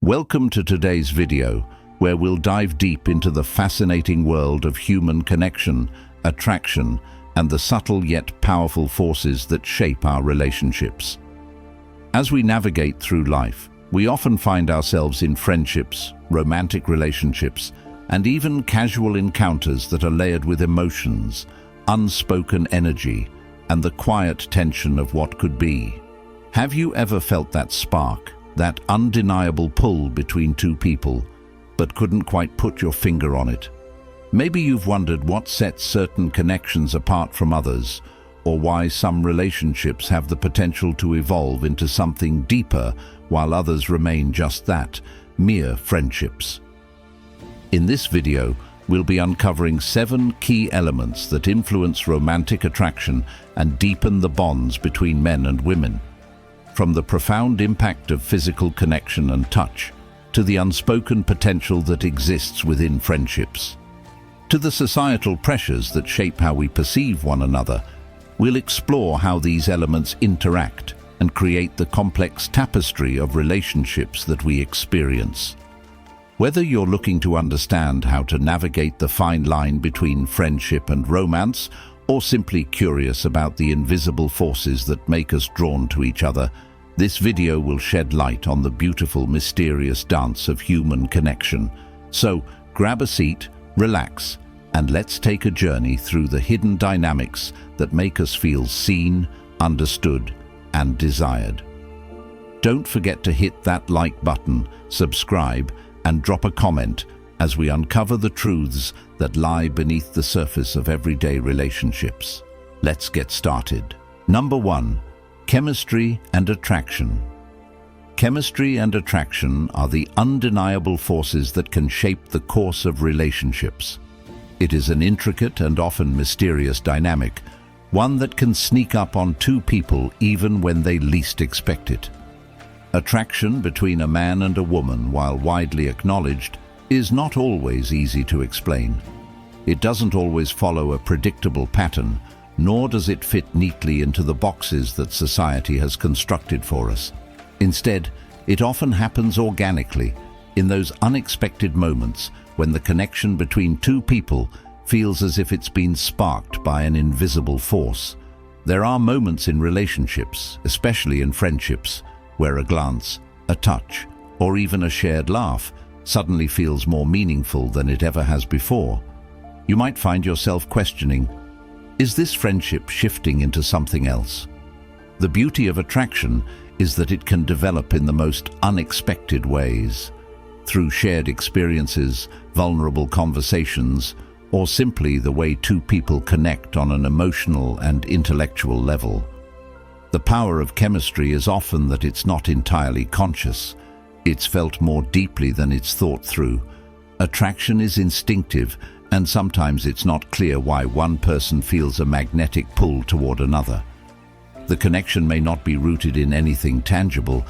Welcome to today's video, where we'll dive deep into the fascinating world of human connection, attraction, and the subtle yet powerful forces that shape our relationships. As we navigate through life, we often find ourselves in friendships, romantic relationships, and even casual encounters that are layered with emotions, unspoken energy, and the quiet tension of what could be. Have you ever felt that spark, that undeniable pull between two people, but couldn't quite put your finger on it? Maybe you've wondered what sets certain connections apart from others, or why some relationships have the potential to evolve into something deeper while others remain just that, mere friendships. In this video, we'll be uncovering 7 key elements that influence romantic attraction and deepen the bonds between men and women. From the profound impact of physical connection and touch, to the unspoken potential that exists within friendships, to the societal pressures that shape how we perceive one another, we'll explore how these elements interact and create the complex tapestry of relationships that we experience. Whether you're looking to understand how to navigate the fine line between friendship and romance, or simply curious about the invisible forces that make us drawn to each other, this video will shed light on the beautiful, mysterious dance of human connection. So, grab a seat, relax, and let's take a journey through the hidden dynamics that make us feel seen, understood, and desired. Don't forget to hit that like button, subscribe, and drop a comment as we uncover the truths that lie beneath the surface of everyday relationships. Let's get started. Number 1. Chemistry and attraction. Chemistry and attraction are the undeniable forces that can shape the course of relationships. It is an intricate and often mysterious dynamic, one that can sneak up on two people even when they least expect it. Attraction between a man and a woman, while widely acknowledged, is not always easy to explain. It doesn't always follow a predictable pattern, nor does it fit neatly into the boxes that society has constructed for us. Instead, it often happens organically, in those unexpected moments when the connection between two people feels as if it's been sparked by an invisible force. There are moments in relationships, especially in friendships, where a glance, a touch, or even a shared laugh suddenly feels more meaningful than it ever has before. You might find yourself questioning, is this friendship shifting into something else? The beauty of attraction is that it can develop in the most unexpected ways, through shared experiences, vulnerable conversations, or simply the way two people connect on an emotional and intellectual level. The power of chemistry is often that it's not entirely conscious. It's felt more deeply than it's thought through. Attraction is instinctive, and sometimes it's not clear why one person feels a magnetic pull toward another. The connection may not be rooted in anything tangible.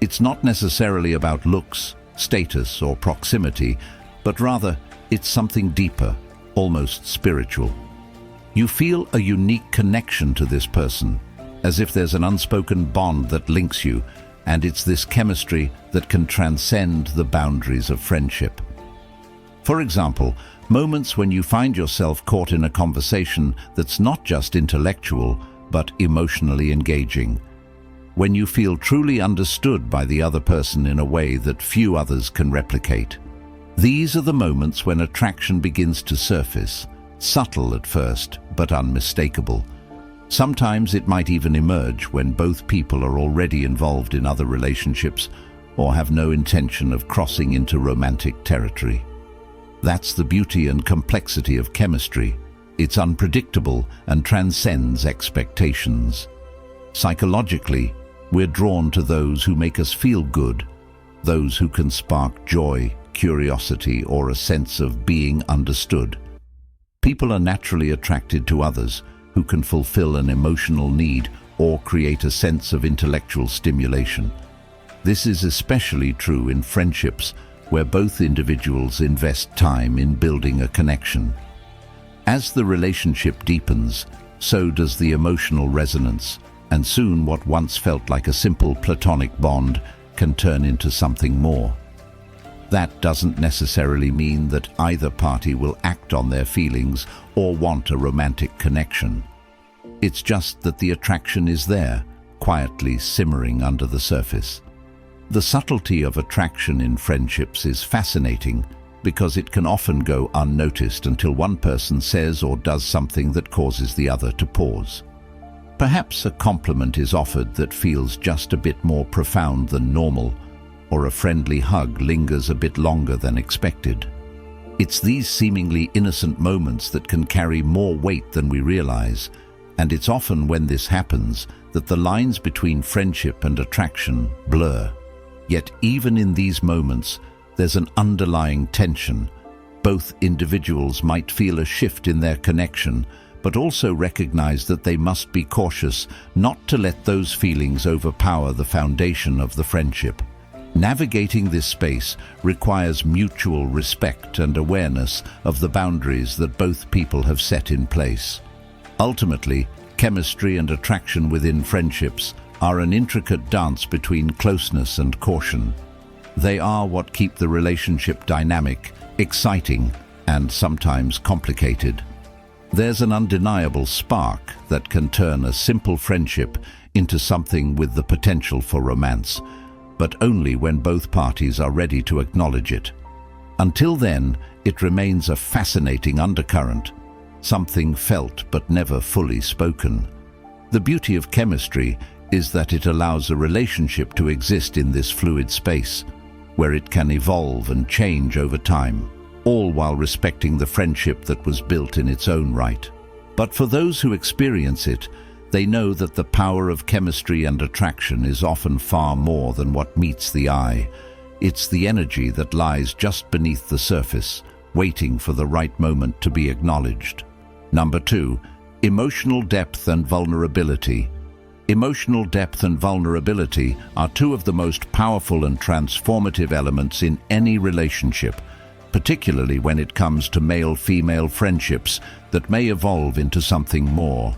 It's not necessarily about looks, status, or proximity, but rather it's something deeper, almost spiritual. You feel a unique connection to this person, as if there's an unspoken bond that links you, and it's this chemistry that can transcend the boundaries of friendship. For example, moments when you find yourself caught in a conversation that's not just intellectual, but emotionally engaging. When you feel truly understood by the other person in a way that few others can replicate. These are the moments when attraction begins to surface, subtle at first, but unmistakable. Sometimes it might even emerge when both people are already involved in other relationships or have no intention of crossing into romantic territory. That's the beauty and complexity of chemistry. It's unpredictable and transcends expectations. Psychologically, we're drawn to those who make us feel good, those who can spark joy, curiosity, or a sense of being understood. People are naturally attracted to others who can fulfill an emotional need or create a sense of intellectual stimulation. This is especially true in friendships where both individuals invest time in building a connection. As the relationship deepens, so does the emotional resonance, and soon what once felt like a simple platonic bond can turn into something more. That doesn't necessarily mean that either party will act on their feelings or want a romantic connection. It's just that the attraction is there, quietly simmering under the surface. The subtlety of attraction in friendships is fascinating because it can often go unnoticed until one person says or does something that causes the other to pause. Perhaps a compliment is offered that feels just a bit more profound than normal, or a friendly hug lingers a bit longer than expected. It's these seemingly innocent moments that can carry more weight than we realize, and it's often when this happens that the lines between friendship and attraction blur. Yet even in these moments, there's an underlying tension. Both individuals might feel a shift in their connection, but also recognize that they must be cautious not to let those feelings overpower the foundation of the friendship. Navigating this space requires mutual respect and awareness of the boundaries that both people have set in place. Ultimately, chemistry and attraction within friendships are an intricate dance between closeness and caution. They are what keep the relationship dynamic, exciting, and sometimes complicated. There's an undeniable spark that can turn a simple friendship into something with the potential for romance, but only when both parties are ready to acknowledge it. Until then, it remains a fascinating undercurrent, something felt but never fully spoken. The beauty of chemistry is that it allows a relationship to exist in this fluid space, where it can evolve and change over time, all while respecting the friendship that was built in its own right. But for those who experience it, they know that the power of chemistry and attraction is often far more than what meets the eye. It's the energy that lies just beneath the surface, waiting for the right moment to be acknowledged. Number 2, emotional depth and vulnerability. Emotional depth and vulnerability are two of the most powerful and transformative elements in any relationship, particularly when it comes to male-female friendships that may evolve into something more.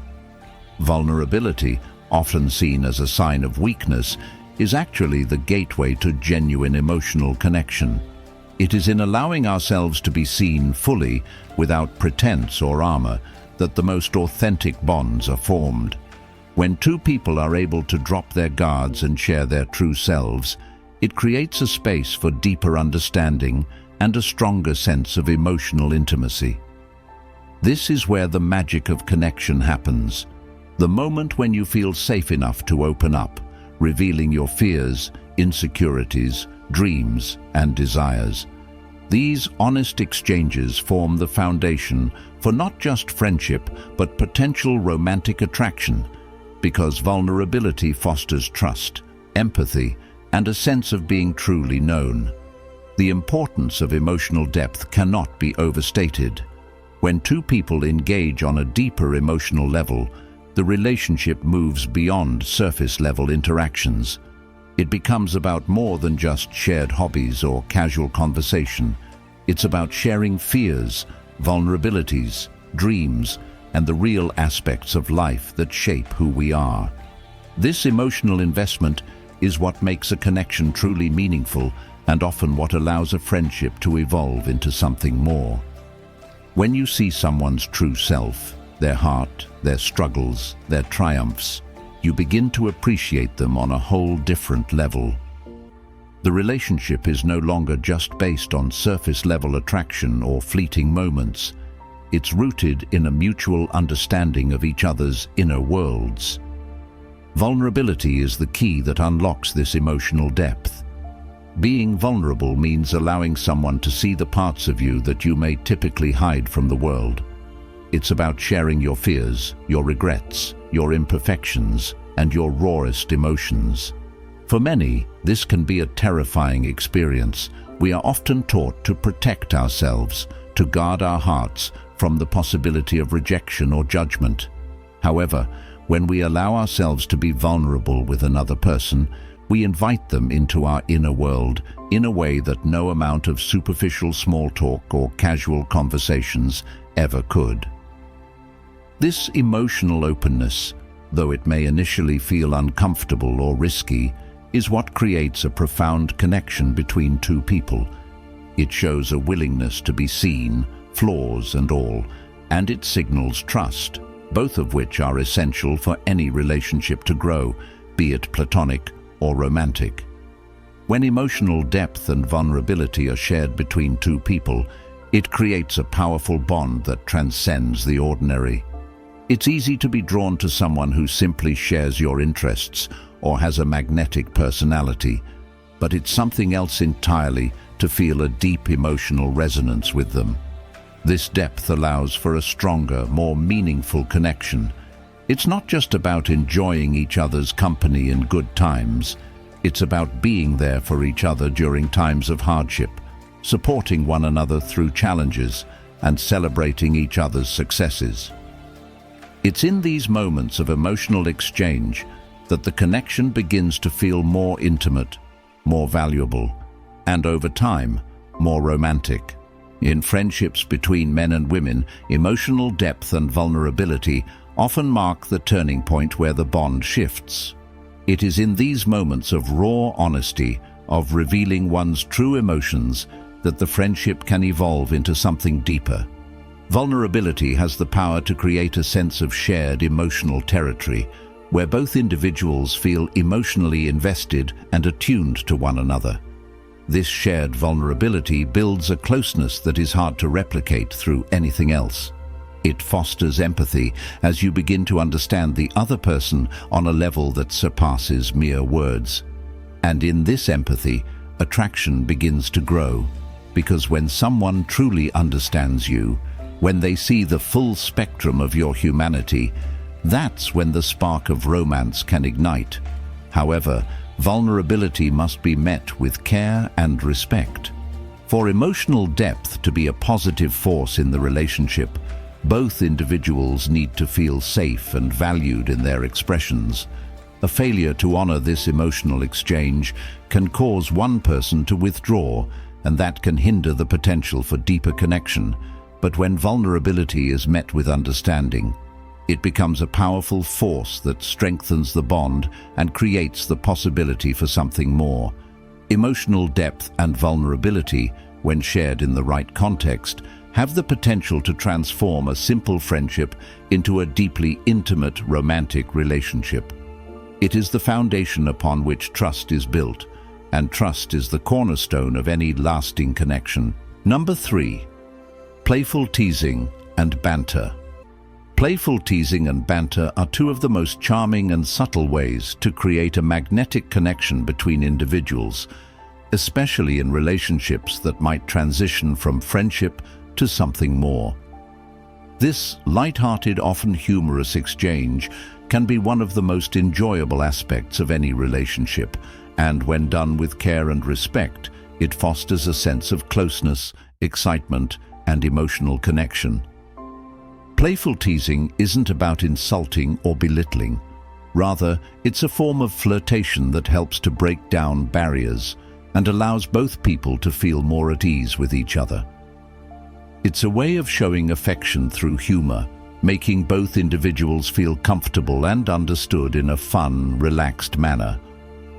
Vulnerability, often seen as a sign of weakness, is actually the gateway to genuine emotional connection. It is in allowing ourselves to be seen fully, without pretense or armor, that the most authentic bonds are formed. When two people are able to drop their guards and share their true selves, it creates a space for deeper understanding and a stronger sense of emotional intimacy. This is where the magic of connection happens. The moment when you feel safe enough to open up, revealing your fears, insecurities, dreams, and desires. These honest exchanges form the foundation for not just friendship, but potential romantic attraction, because vulnerability fosters trust, empathy, and a sense of being truly known. The importance of emotional depth cannot be overstated. When two people engage on a deeper emotional level, the relationship moves beyond surface-level interactions. It becomes about more than just shared hobbies or casual conversation. It's about sharing fears, vulnerabilities, dreams, and the real aspects of life that shape who we are. This emotional investment is what makes a connection truly meaningful and often what allows a friendship to evolve into something more. When you see someone's true self, their heart, their struggles, their triumphs, you begin to appreciate them on a whole different level. The relationship is no longer just based on surface-level attraction or fleeting moments. It's rooted in a mutual understanding of each other's inner worlds. Vulnerability is the key that unlocks this emotional depth. Being vulnerable means allowing someone to see the parts of you that you may typically hide from the world. It's about sharing your fears, your regrets, your imperfections, and your rawest emotions. For many, this can be a terrifying experience. We are often taught to protect ourselves, to guard our hearts from the possibility of rejection or judgment. However, when we allow ourselves to be vulnerable with another person, we invite them into our inner world in a way that no amount of superficial small talk or casual conversations ever could. This emotional openness, though it may initially feel uncomfortable or risky, is what creates a profound connection between two people. It shows a willingness to be seen, flaws and all, and it signals trust, both of which are essential for any relationship to grow, be it platonic or romantic. When emotional depth and vulnerability are shared between two people, it creates a powerful bond that transcends the ordinary. It's easy to be drawn to someone who simply shares your interests or has a magnetic personality, but it's something else entirely to feel a deep emotional resonance with them. This depth allows for a stronger, more meaningful connection. It's not just about enjoying each other's company in good times. It's about being there for each other during times of hardship, supporting one another through challenges, and celebrating each other's successes. It's in these moments of emotional exchange that the connection begins to feel more intimate, more valuable, and over time, more romantic. In friendships between men and women, emotional depth and vulnerability often mark the turning point where the bond shifts. It is in these moments of raw honesty, of revealing one's true emotions, that the friendship can evolve into something deeper. Vulnerability has the power to create a sense of shared emotional territory, where both individuals feel emotionally invested and attuned to one another. This shared vulnerability builds a closeness that is hard to replicate through anything else. It fosters empathy as you begin to understand the other person on a level that surpasses mere words. And in this empathy, attraction begins to grow, because when someone truly understands you, when they see the full spectrum of your humanity, that's when the spark of romance can ignite. However, vulnerability must be met with care and respect. For emotional depth to be a positive force in the relationship, both individuals need to feel safe and valued in their expressions. A failure to honor this emotional exchange can cause one person to withdraw, and that can hinder the potential for deeper connection. But when vulnerability is met with understanding, it becomes a powerful force that strengthens the bond and creates the possibility for something more. Emotional depth and vulnerability, when shared in the right context, have the potential to transform a simple friendship into a deeply intimate, romantic relationship. It is the foundation upon which trust is built, and trust is the cornerstone of any lasting connection. Number 3. Playful teasing and banter. Playful teasing and banter are two of the most charming and subtle ways to create a magnetic connection between individuals, especially in relationships that might transition from friendship to something more. This light-hearted, often humorous exchange can be one of the most enjoyable aspects of any relationship, and when done with care and respect, it fosters a sense of closeness, excitement, and emotional connection. Playful teasing isn't about insulting or belittling. Rather, it's a form of flirtation that helps to break down barriers and allows both people to feel more at ease with each other. It's a way of showing affection through humor, making both individuals feel comfortable and understood in a fun, relaxed manner.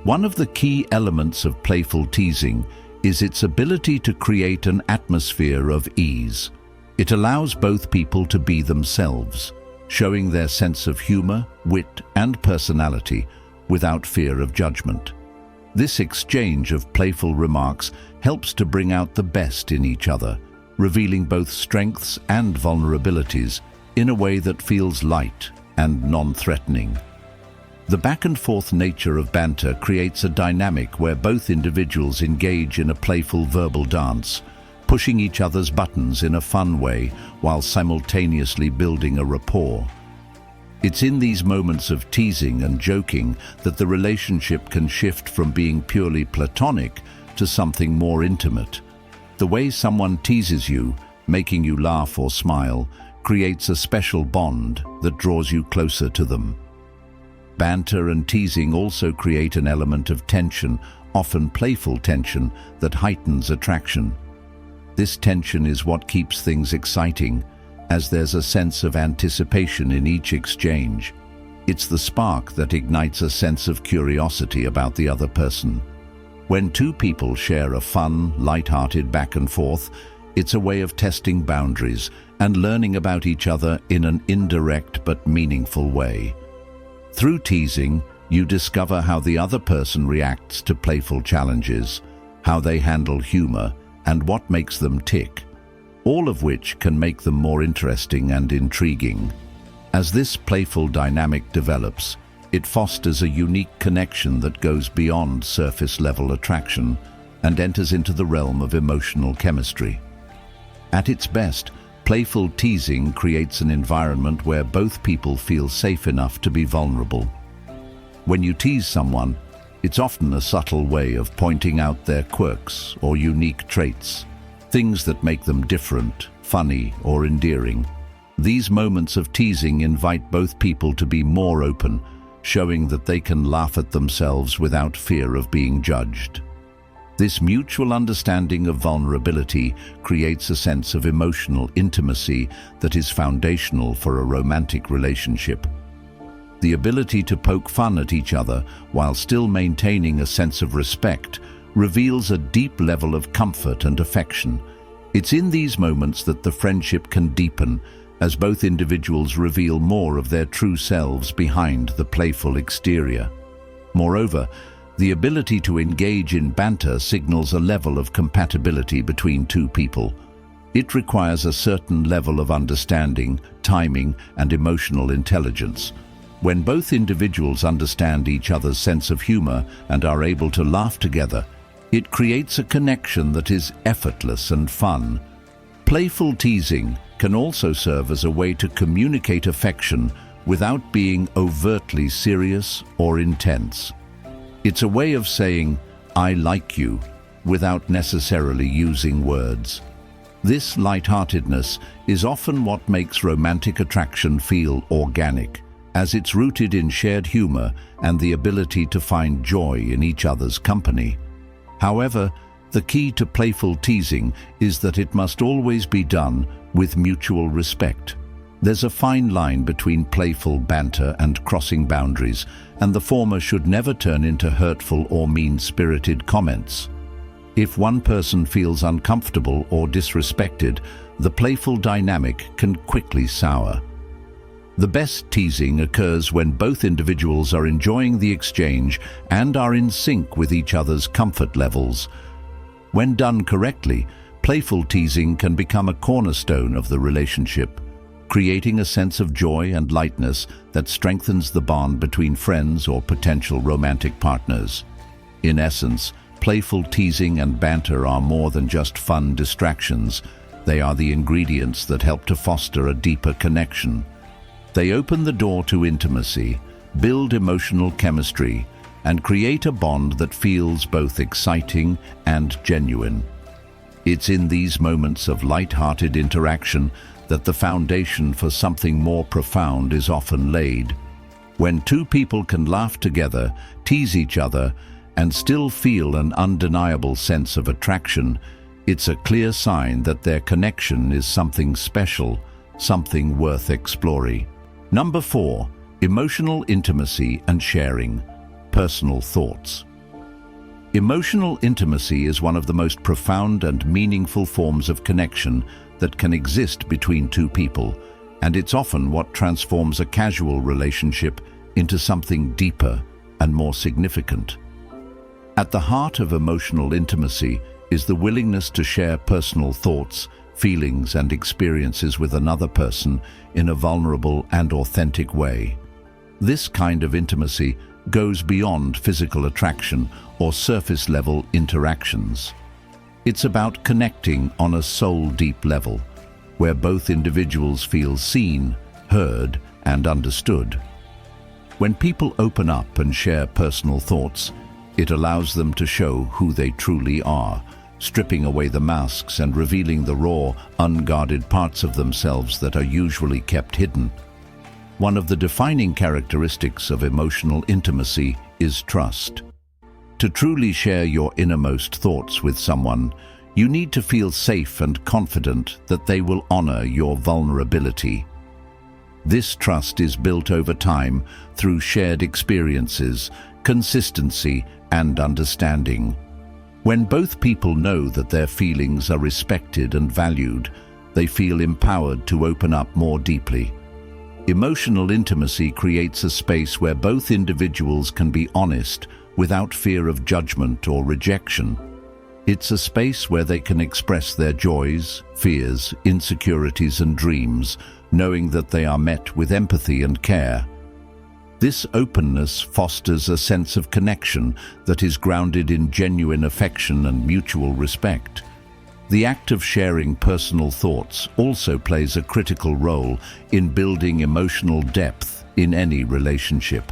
One of the key elements of playful teasing is its ability to create an atmosphere of ease. It allows both people to be themselves, showing their sense of humor, wit, and personality without fear of judgment. This exchange of playful remarks helps to bring out the best in each other, revealing both strengths and vulnerabilities in a way that feels light and non-threatening. The back-and-forth nature of banter creates a dynamic where both individuals engage in a playful verbal dance, pushing each other's buttons in a fun way while simultaneously building a rapport. It's in these moments of teasing and joking that the relationship can shift from being purely platonic to something more intimate. The way someone teases you, making you laugh or smile, creates a special bond that draws you closer to them. Banter and teasing also create an element of tension, often playful tension, that heightens attraction. This tension is what keeps things exciting, as there's a sense of anticipation in each exchange. It's the spark that ignites a sense of curiosity about the other person. When two people share a fun, light-hearted back and forth, it's a way of testing boundaries and learning about each other in an indirect but meaningful way. Through teasing, you discover how the other person reacts to playful challenges, how they handle humor, and what makes them tick, all of which can make them more interesting and intriguing. As this playful dynamic develops, it fosters a unique connection that goes beyond surface-level attraction and enters into the realm of emotional chemistry. At its best, playful teasing creates an environment where both people feel safe enough to be vulnerable. When you tease someone, it's often a subtle way of pointing out their quirks or unique traits, things that make them different, funny, or endearing. These moments of teasing invite both people to be more open, showing that they can laugh at themselves without fear of being judged. This mutual understanding of vulnerability creates a sense of emotional intimacy that is foundational for a romantic relationship. The ability to poke fun at each other while still maintaining a sense of respect reveals a deep level of comfort and affection. It's in these moments that the friendship can deepen, as both individuals reveal more of their true selves behind the playful exterior. Moreover, the ability to engage in banter signals a level of compatibility between two people. It requires a certain level of understanding, timing, and emotional intelligence. When both individuals understand each other's sense of humor and are able to laugh together, it creates a connection that is effortless and fun. Playful teasing can also serve as a way to communicate affection without being overtly serious or intense. It's a way of saying, "I like you," without necessarily using words. This lightheartedness is often what makes romantic attraction feel organic, as it's rooted in shared humor and the ability to find joy in each other's company. However, the key to playful teasing is that it must always be done with mutual respect. There's a fine line between playful banter and crossing boundaries, and the former should never turn into hurtful or mean-spirited comments. If one person feels uncomfortable or disrespected, the playful dynamic can quickly sour. The best teasing occurs when both individuals are enjoying the exchange and are in sync with each other's comfort levels. When done correctly, playful teasing can become a cornerstone of the relationship, creating a sense of joy and lightness that strengthens the bond between friends or potential romantic partners. In essence, playful teasing and banter are more than just fun distractions. They are the ingredients that help to foster a deeper connection. They open the door to intimacy, build emotional chemistry, and create a bond that feels both exciting and genuine. It's in these moments of light-hearted interaction that the foundation for something more profound is often laid. When two people can laugh together, tease each other, and still feel an undeniable sense of attraction, it's a clear sign that their connection is something special, something worth exploring. Number 4, emotional intimacy and sharing. Personal thoughts. Emotional intimacy is one of the most profound and meaningful forms of connection that can exist between two people, and it's often what transforms a casual relationship into something deeper and more significant. At the heart of emotional intimacy is the willingness to share personal thoughts, feelings, and experiences with another person in a vulnerable and authentic way. This kind of intimacy goes beyond physical attraction or surface-level interactions. It's about connecting on a soul-deep level, where both individuals feel seen, heard, and understood. When people open up and share personal thoughts, it allows them to show who they truly are, stripping away the masks and revealing the raw, unguarded parts of themselves that are usually kept hidden. One of the defining characteristics of emotional intimacy is trust. To truly share your innermost thoughts with someone, you need to feel safe and confident that they will honor your vulnerability. This trust is built over time through shared experiences, consistency, and understanding. When both people know that their feelings are respected and valued, they feel empowered to open up more deeply. Emotional intimacy creates a space where both individuals can be honest without fear of judgment or rejection. It's a space where they can express their joys, fears, insecurities and dreams, knowing that they are met with empathy and care. This openness fosters a sense of connection that is grounded in genuine affection and mutual respect. The act of sharing personal thoughts also plays a critical role in building emotional depth in any relationship.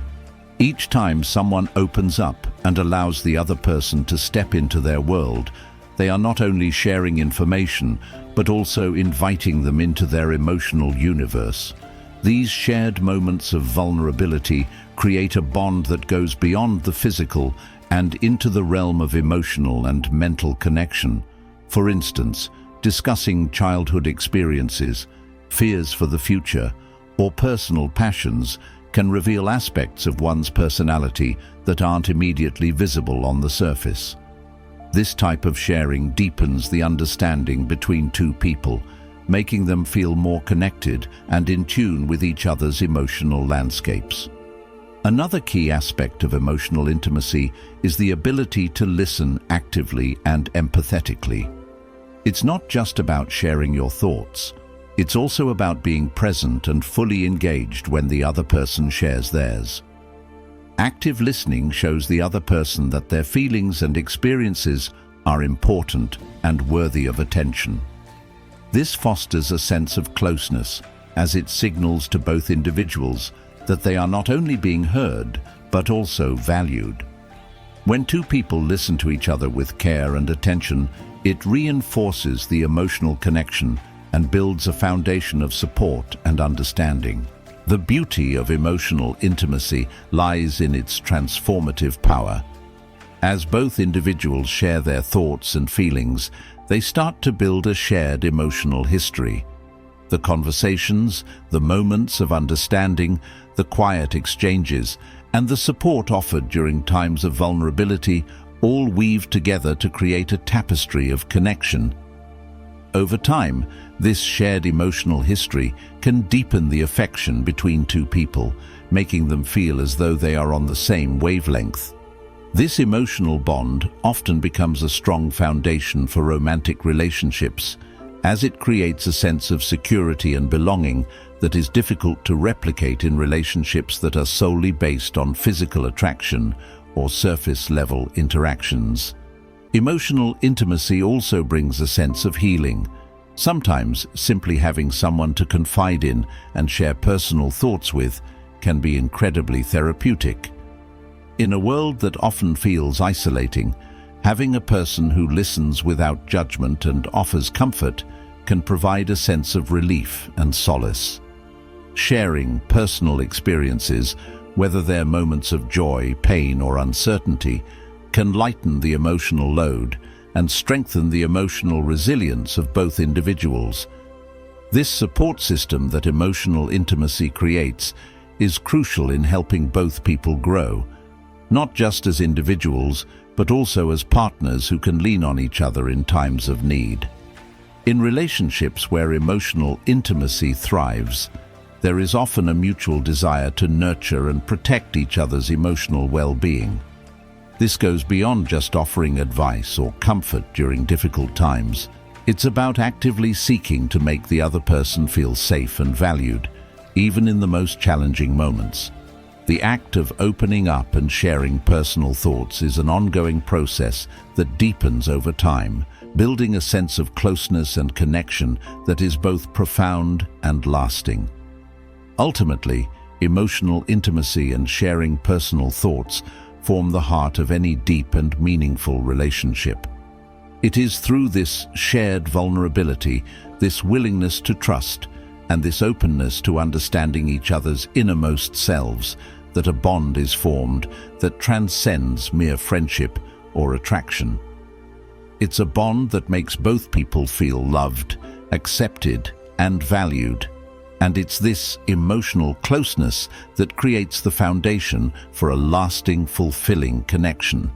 Each time someone opens up and allows the other person to step into their world, they are not only sharing information, but also inviting them into their emotional universe. These shared moments of vulnerability create a bond that goes beyond the physical and into the realm of emotional and mental connection. For instance, discussing childhood experiences, fears for the future, or personal passions can reveal aspects of one's personality that aren't immediately visible on the surface. This type of sharing deepens the understanding between two people, making them feel more connected and in tune with each other's emotional landscapes. Another key aspect of emotional intimacy is the ability to listen actively and empathetically. It's not just about sharing your thoughts. It's also about being present and fully engaged when the other person shares theirs. Active listening shows the other person that their feelings and experiences are important and worthy of attention. This fosters a sense of closeness, as it signals to both individuals that they are not only being heard, but also valued. When two people listen to each other with care and attention, it reinforces the emotional connection and builds a foundation of support and understanding. The beauty of emotional intimacy lies in its transformative power. As both individuals share their thoughts and feelings, they start to build a shared emotional history. The conversations, the moments of understanding, the quiet exchanges, and the support offered during times of vulnerability all weave together to create a tapestry of connection. Over time, this shared emotional history can deepen the affection between two people, making them feel as though they are on the same wavelength. This emotional bond often becomes a strong foundation for romantic relationships, as it creates a sense of security and belonging that is difficult to replicate in relationships that are solely based on physical attraction or surface-level interactions. Emotional intimacy also brings a sense of healing. Sometimes simply having someone to confide in and share personal thoughts with can be incredibly therapeutic. In a world that often feels isolating, having a person who listens without judgment and offers comfort can provide a sense of relief and solace. Sharing personal experiences, whether they're moments of joy, pain, or uncertainty, can lighten the emotional load and strengthen the emotional resilience of both individuals. This support system that emotional intimacy creates is crucial in helping both people grow, not just as individuals, but also as partners who can lean on each other in times of need. In relationships where emotional intimacy thrives, there is often a mutual desire to nurture and protect each other's emotional well-being. This goes beyond just offering advice or comfort during difficult times. It's about actively seeking to make the other person feel safe and valued, even in the most challenging moments. The act of opening up and sharing personal thoughts is an ongoing process that deepens over time, building a sense of closeness and connection that is both profound and lasting. Ultimately, emotional intimacy and sharing personal thoughts form the heart of any deep and meaningful relationship. It is through this shared vulnerability, this willingness to trust, and this openness to understanding each other's innermost selves that a bond is formed that transcends mere friendship or attraction. It's a bond that makes both people feel loved, accepted, and valued. And it's this emotional closeness that creates the foundation for a lasting, fulfilling connection.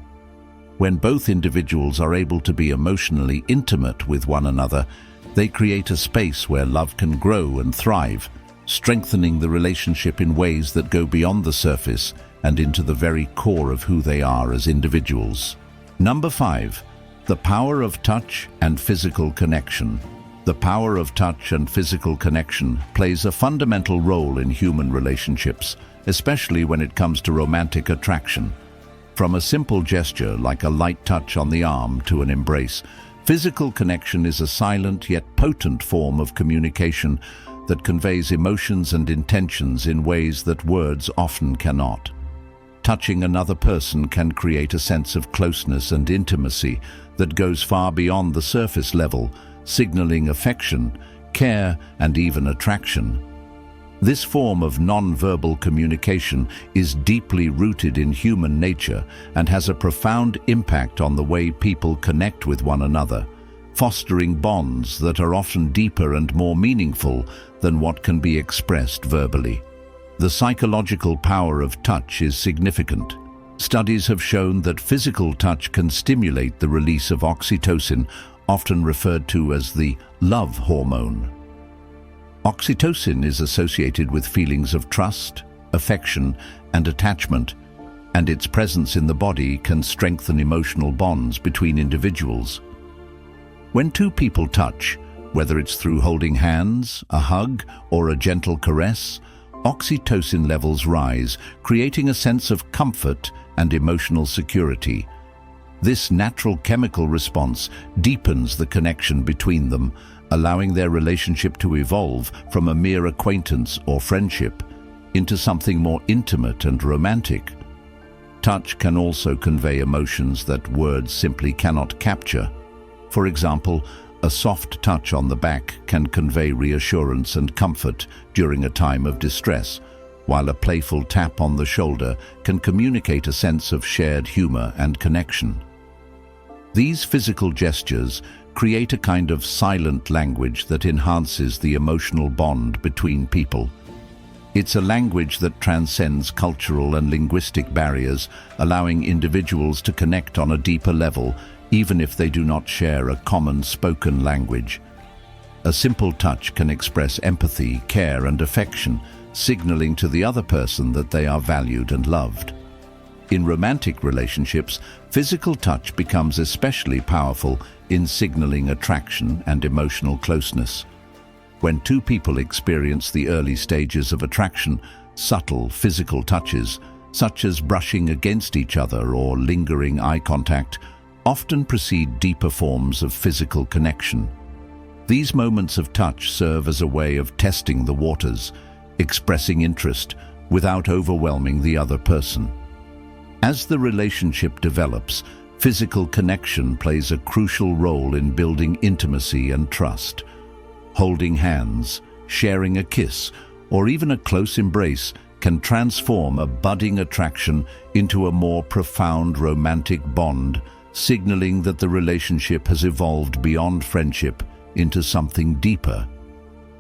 When both individuals are able to be emotionally intimate with one another, they create a space where love can grow and thrive, strengthening the relationship in ways that go beyond the surface and into the very core of who they are as individuals. Number 5. The power of touch and physical connection. The power of touch and physical connection plays a fundamental role in human relationships, especially when it comes to romantic attraction. From a simple gesture like a light touch on the arm to an embrace, physical connection is a silent yet potent form of communication that conveys emotions and intentions in ways that words often cannot. Touching another person can create a sense of closeness and intimacy that goes far beyond the surface level, signaling affection, care, and even attraction. This form of non-verbal communication is deeply rooted in human nature and has a profound impact on the way people connect with one another, fostering bonds that are often deeper and more meaningful than what can be expressed verbally. The psychological power of touch is significant. Studies have shown that physical touch can stimulate the release of oxytocin, often referred to as the love hormone. Oxytocin is associated with feelings of trust, affection, and attachment, and its presence in the body can strengthen emotional bonds between individuals. When two people touch, whether it's through holding hands, a hug, or a gentle caress, oxytocin levels rise, creating a sense of comfort and emotional security. This natural chemical response deepens the connection between them, allowing their relationship to evolve from a mere acquaintance or friendship into something more intimate and romantic. Touch can also convey emotions that words simply cannot capture. For example, a soft touch on the back can convey reassurance and comfort during a time of distress, while a playful tap on the shoulder can communicate a sense of shared humor and connection. These physical gestures create a kind of silent language that enhances the emotional bond between people. It's a language that transcends cultural and linguistic barriers, allowing individuals to connect on a deeper level, even if they do not share a common spoken language. A simple touch can express empathy, care, and affection, signaling to the other person that they are valued and loved. In romantic relationships, physical touch becomes especially powerful in signaling attraction and emotional closeness. When two people experience the early stages of attraction, subtle physical touches, such as brushing against each other or lingering eye contact, often precede deeper forms of physical connection. These moments of touch serve as a way of testing the waters, expressing interest without overwhelming the other person. As the relationship develops, physical connection plays a crucial role in building intimacy and trust. Holding hands, sharing a kiss, or even a close embrace can transform a budding attraction into a more profound romantic bond, signaling that the relationship has evolved beyond friendship into something deeper.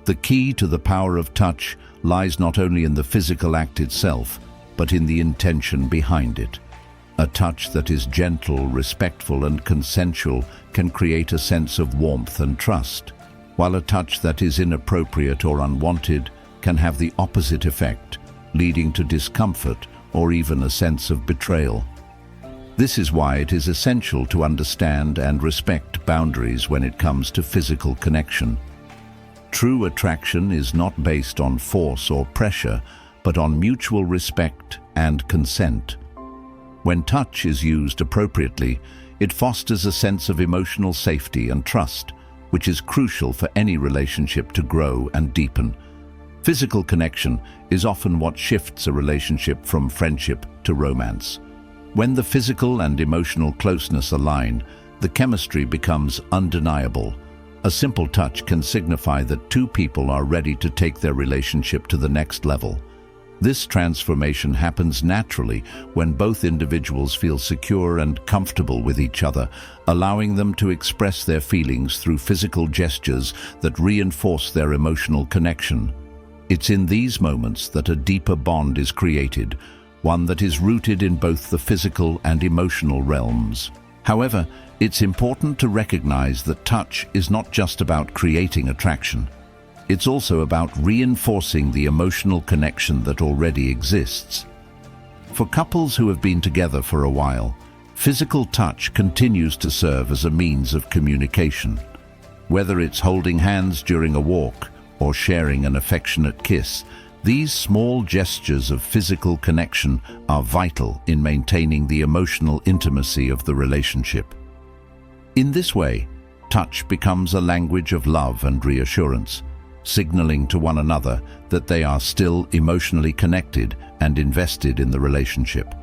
The key to the power of touch lies not only in the physical act itself, but in the intention behind it. A touch that is gentle, respectful, and consensual can create a sense of warmth and trust, while a touch that is inappropriate or unwanted can have the opposite effect, leading to discomfort or even a sense of betrayal. This is why it is essential to understand and respect boundaries when it comes to physical connection. True attraction is not based on force or pressure, but on mutual respect and consent. When touch is used appropriately, it fosters a sense of emotional safety and trust, which is crucial for any relationship to grow and deepen. Physical connection is often what shifts a relationship from friendship to romance. When the physical and emotional closeness align, the chemistry becomes undeniable. A simple touch can signify that two people are ready to take their relationship to the next level. This transformation happens naturally when both individuals feel secure and comfortable with each other, allowing them to express their feelings through physical gestures that reinforce their emotional connection. It's in these moments that a deeper bond is created, one that is rooted in both the physical and emotional realms. However, it's important to recognize that touch is not just about creating attraction. It's also about reinforcing the emotional connection that already exists. For couples who have been together for a while, physical touch continues to serve as a means of communication. Whether it's holding hands during a walk or sharing an affectionate kiss, these small gestures of physical connection are vital in maintaining the emotional intimacy of the relationship. In this way, touch becomes a language of love and reassurance, signaling to one another that they are still emotionally connected and invested in the relationship.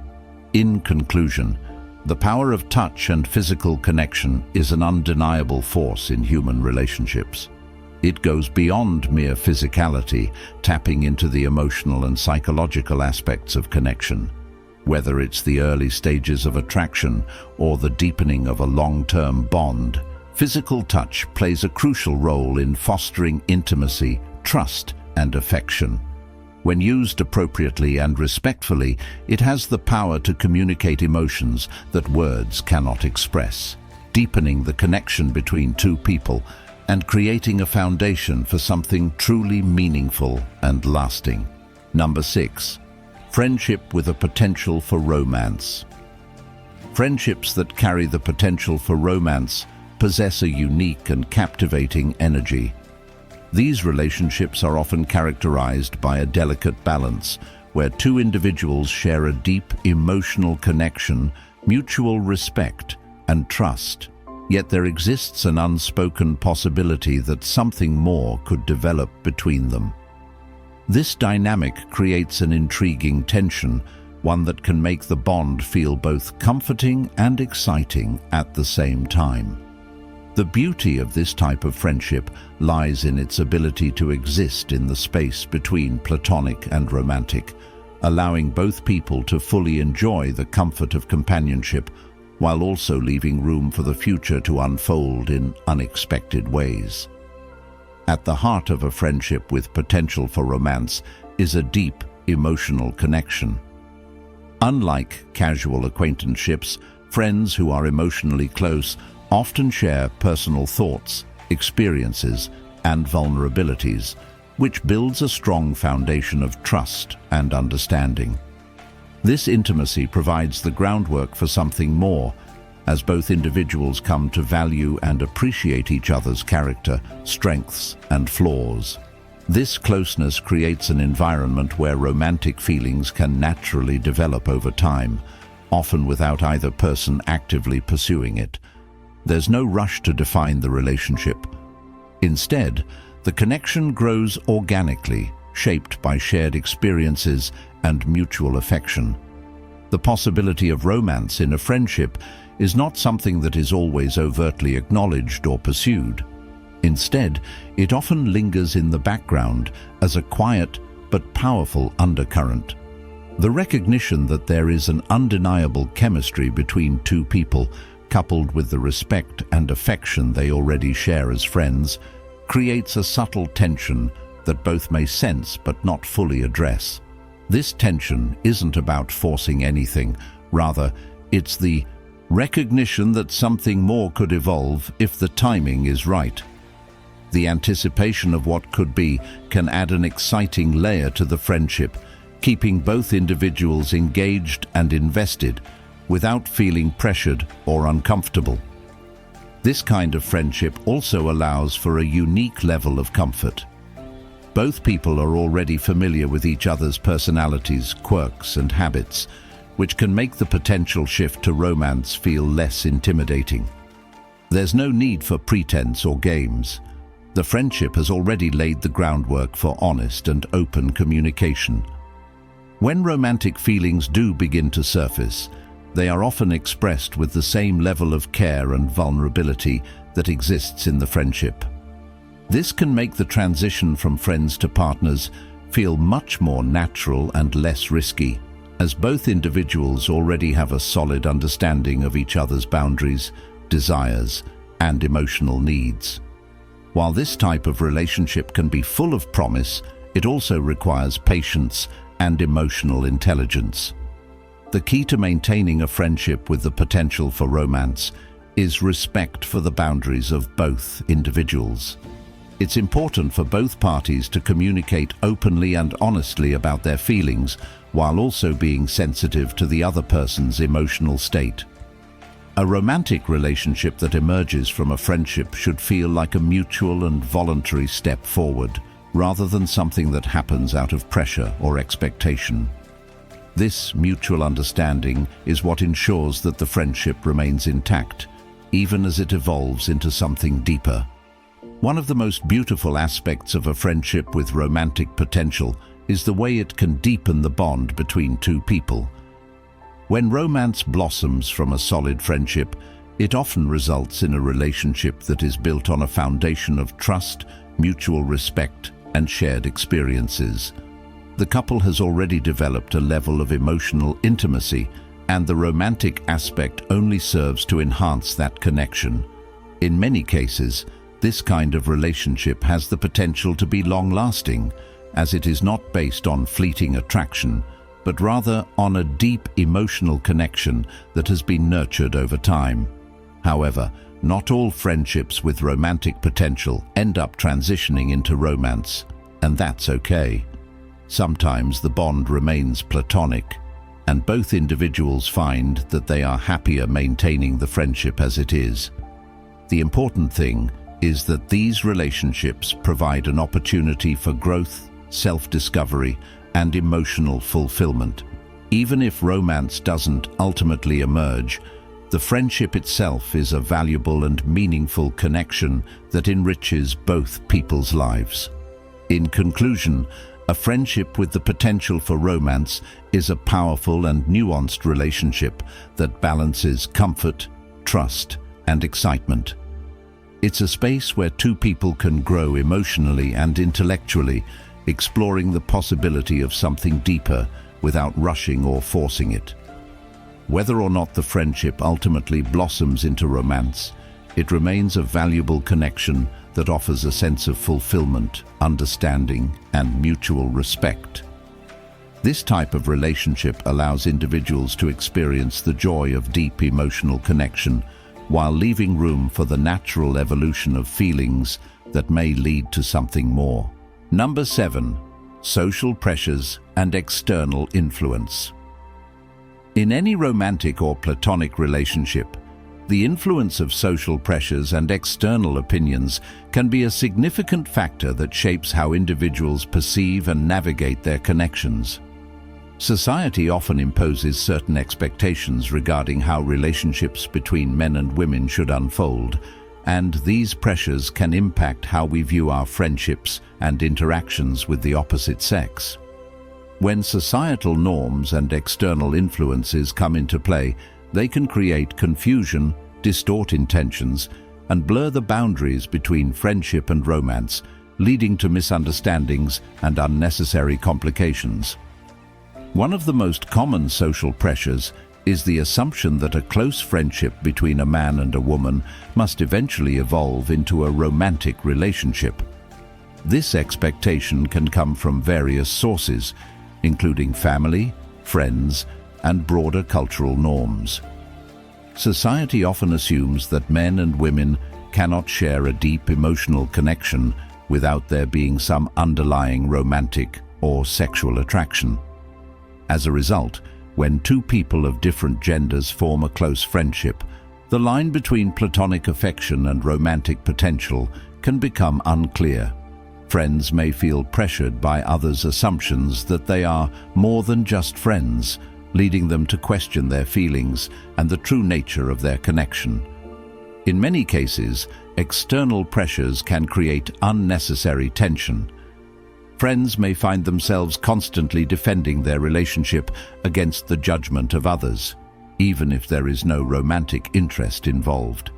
In conclusion, the power of touch and physical connection is an undeniable force in human relationships. It goes beyond mere physicality, tapping into the emotional and psychological aspects of connection. Whether it's the early stages of attraction or the deepening of a long-term bond, physical touch plays a crucial role in fostering intimacy, trust, and affection. When used appropriately and respectfully, it has the power to communicate emotions that words cannot express, deepening the connection between two people and creating a foundation for something truly meaningful and lasting. Number 6. Friendship with a potential for romance. Friendships that carry the potential for romance possess a unique and captivating energy. These relationships are often characterized by a delicate balance, where two individuals share a deep emotional connection, mutual respect, and trust. Yet there exists an unspoken possibility that something more could develop between them. This dynamic creates an intriguing tension, one that can make the bond feel both comforting and exciting at the same time. The beauty of this type of friendship lies in its ability to exist in the space between platonic and romantic, allowing both people to fully enjoy the comfort of companionship while also leaving room for the future to unfold in unexpected ways. At the heart of a friendship with potential for romance is a deep emotional connection. Unlike casual acquaintanceships, friends who are emotionally close often share personal thoughts, experiences, and vulnerabilities, which builds a strong foundation of trust and understanding. This intimacy provides the groundwork for something more, as both individuals come to value and appreciate each other's character, strengths, and flaws. This closeness creates an environment where romantic feelings can naturally develop over time, often without either person actively pursuing it. There's no rush to define the relationship. Instead, the connection grows organically, shaped by shared experiences and mutual affection. The possibility of romance in a friendship is not something that is always overtly acknowledged or pursued. Instead, it often lingers in the background as a quiet but powerful undercurrent. The recognition that there is an undeniable chemistry between two people, coupled with the respect and affection they already share as friends, creates a subtle tension that both may sense but not fully address. This tension isn't about forcing anything, rather, it's the recognition that something more could evolve if the timing is right. The anticipation of what could be can add an exciting layer to the friendship, keeping both individuals engaged and invested without feeling pressured or uncomfortable. This kind of friendship also allows for a unique level of comfort. Both people are already familiar with each other's personalities, quirks, and habits, which can make the potential shift to romance feel less intimidating. There's no need for pretense or games. The friendship has already laid the groundwork for honest and open communication. When romantic feelings do begin to surface, they are often expressed with the same level of care and vulnerability that exists in the friendship. This can make the transition from friends to partners feel much more natural and less risky, as both individuals already have a solid understanding of each other's boundaries, desires, and emotional needs. While this type of relationship can be full of promise, it also requires patience and emotional intelligence. The key to maintaining a friendship with the potential for romance is respect for the boundaries of both individuals. It's important for both parties to communicate openly and honestly about their feelings, while also being sensitive to the other person's emotional state. A romantic relationship that emerges from a friendship should feel like a mutual and voluntary step forward, rather than something that happens out of pressure or expectation. This mutual understanding is what ensures that the friendship remains intact, even as it evolves into something deeper. One of the most beautiful aspects of a friendship with romantic potential is the way it can deepen the bond between two people. When romance blossoms from a solid friendship, it often results in a relationship that is built on a foundation of trust, mutual respect, and shared experiences. The couple has already developed a level of emotional intimacy, and the romantic aspect only serves to enhance that connection. In many cases, this kind of relationship has the potential to be long-lasting, as it is not based on fleeting attraction, but rather on a deep emotional connection that has been nurtured over time. However, not all friendships with romantic potential end up transitioning into romance, and that's okay. Sometimes the bond remains platonic, and both individuals find that they are happier maintaining the friendship as it is. The important thing is that these relationships provide an opportunity for growth, self-discovery, and emotional fulfillment. Even if romance doesn't ultimately emerge, the friendship itself is a valuable and meaningful connection that enriches both people's lives. In conclusion, a friendship with the potential for romance is a powerful and nuanced relationship that balances comfort, trust, and excitement. It's a space where two people can grow emotionally and intellectually, exploring the possibility of something deeper without rushing or forcing it. Whether or not the friendship ultimately blossoms into romance, it remains a valuable connection that offers a sense of fulfillment, understanding, and mutual respect. This type of relationship allows individuals to experience the joy of deep emotional connection, while leaving room for the natural evolution of feelings that may lead to something more. Number 7. Social pressures and external influence. In any romantic or platonic relationship, the influence of social pressures and external opinions can be a significant factor that shapes how individuals perceive and navigate their connections. Society often imposes certain expectations regarding how relationships between men and women should unfold, and these pressures can impact how we view our friendships and interactions with the opposite sex. When societal norms and external influences come into play, they can create confusion, distort intentions, and blur the boundaries between friendship and romance, leading to misunderstandings and unnecessary complications. One of the most common social pressures is the assumption that a close friendship between a man and a woman must eventually evolve into a romantic relationship. This expectation can come from various sources, including family, friends, and broader cultural norms. Society often assumes that men and women cannot share a deep emotional connection without there being some underlying romantic or sexual attraction. As a result, when two people of different genders form a close friendship, the line between platonic affection and romantic potential can become unclear. Friends may feel pressured by others' assumptions that they are more than just friends, leading them to question their feelings and the true nature of their connection. In many cases, external pressures can create unnecessary tension. Friends may find themselves constantly defending their relationship against the judgment of others, even if there is no romantic interest involved.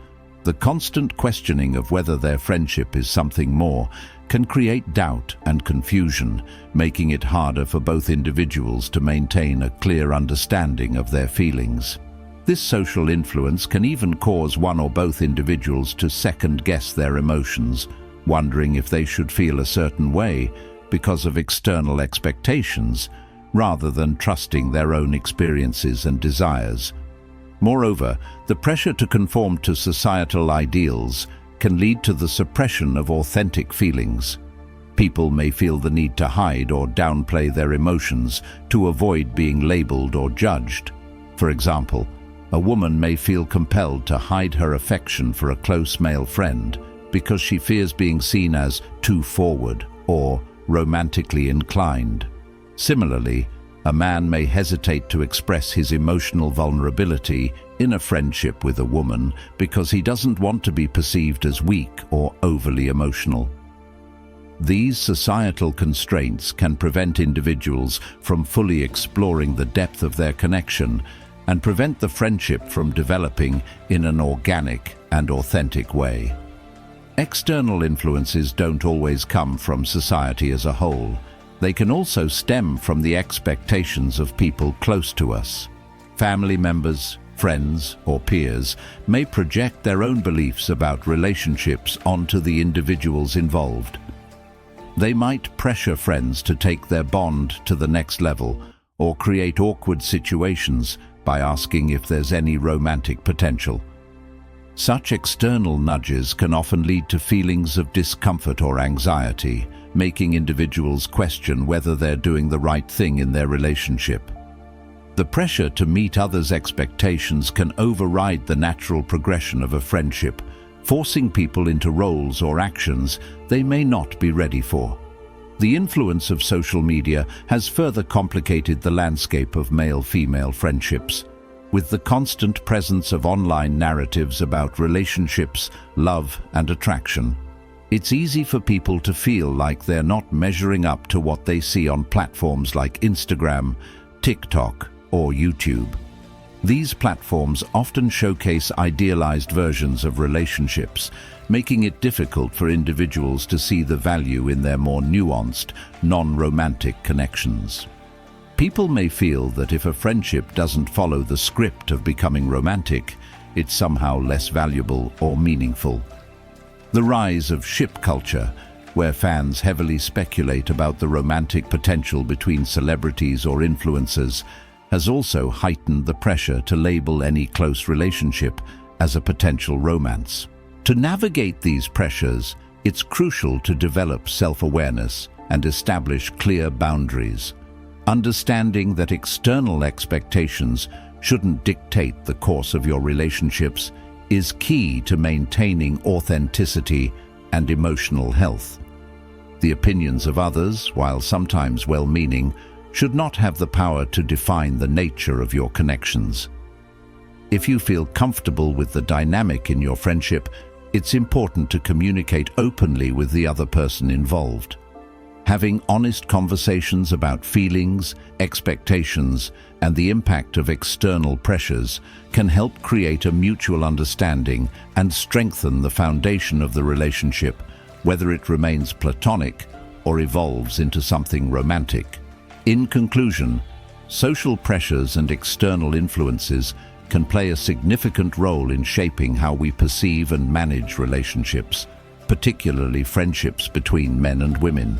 The constant questioning of whether their friendship is something more can create doubt and confusion, making it harder for both individuals to maintain a clear understanding of their feelings. This social influence can even cause one or both individuals to second-guess their emotions, wondering if they should feel a certain way because of external expectations, rather than trusting their own experiences and desires. Moreover, the pressure to conform to societal ideals can lead to the suppression of authentic feelings. People may feel the need to hide or downplay their emotions to avoid being labeled or judged. For example, a woman may feel compelled to hide her affection for a close male friend because she fears being seen as too forward or romantically inclined. Similarly, a man may hesitate to express his emotional vulnerability in a friendship with a woman because he doesn't want to be perceived as weak or overly emotional. These societal constraints can prevent individuals from fully exploring the depth of their connection and prevent the friendship from developing in an organic and authentic way. External influences don't always come from society as a whole. They can also stem from the expectations of people close to us. Family members, friends, or peers may project their own beliefs about relationships onto the individuals involved. They might pressure friends to take their bond to the next level or create awkward situations by asking if there's any romantic potential. Such external nudges can often lead to feelings of discomfort or anxiety, making individuals question whether they're doing the right thing in their relationship. The pressure to meet others' expectations can override the natural progression of a friendship, forcing people into roles or actions they may not be ready for. The influence of social media has further complicated the landscape of male-female friendships. With the constant presence of online narratives about relationships, love, and attraction, it's easy for people to feel like they're not measuring up to what they see on platforms like Instagram, TikTok, or YouTube. These platforms often showcase idealized versions of relationships, making it difficult for individuals to see the value in their more nuanced, non-romantic connections. People may feel that if a friendship doesn't follow the script of becoming romantic, it's somehow less valuable or meaningful. The rise of ship culture, where fans heavily speculate about the romantic potential between celebrities or influencers, has also heightened the pressure to label any close relationship as a potential romance. To navigate these pressures, it's crucial to develop self-awareness and establish clear boundaries. Understanding that external expectations shouldn't dictate the course of your relationships is key to maintaining authenticity and emotional health. The opinions of others, while sometimes well-meaning, should not have the power to define the nature of your connections. If you feel comfortable with the dynamic in your friendship, it's important to communicate openly with the other person involved. Having honest conversations about feelings, expectations, and the impact of external pressures can help create a mutual understanding and strengthen the foundation of the relationship, whether it remains platonic or evolves into something romantic. In conclusion, social pressures and external influences can play a significant role in shaping how we perceive and manage relationships, particularly friendships between men and women.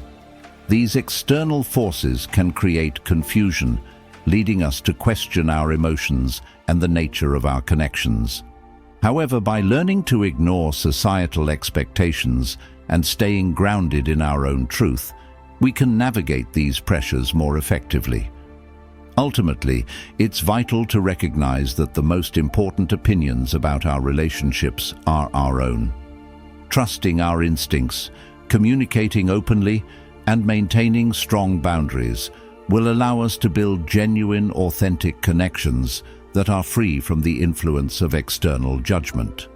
These external forces can create confusion, leading us to question our emotions and the nature of our connections. However, by learning to ignore societal expectations and staying grounded in our own truth, we can navigate these pressures more effectively. Ultimately, it's vital to recognize that the most important opinions about our relationships are our own. Trusting our instincts, communicating openly, and maintaining strong boundaries will allow us to build genuine, authentic connections that are free from the influence of external judgment.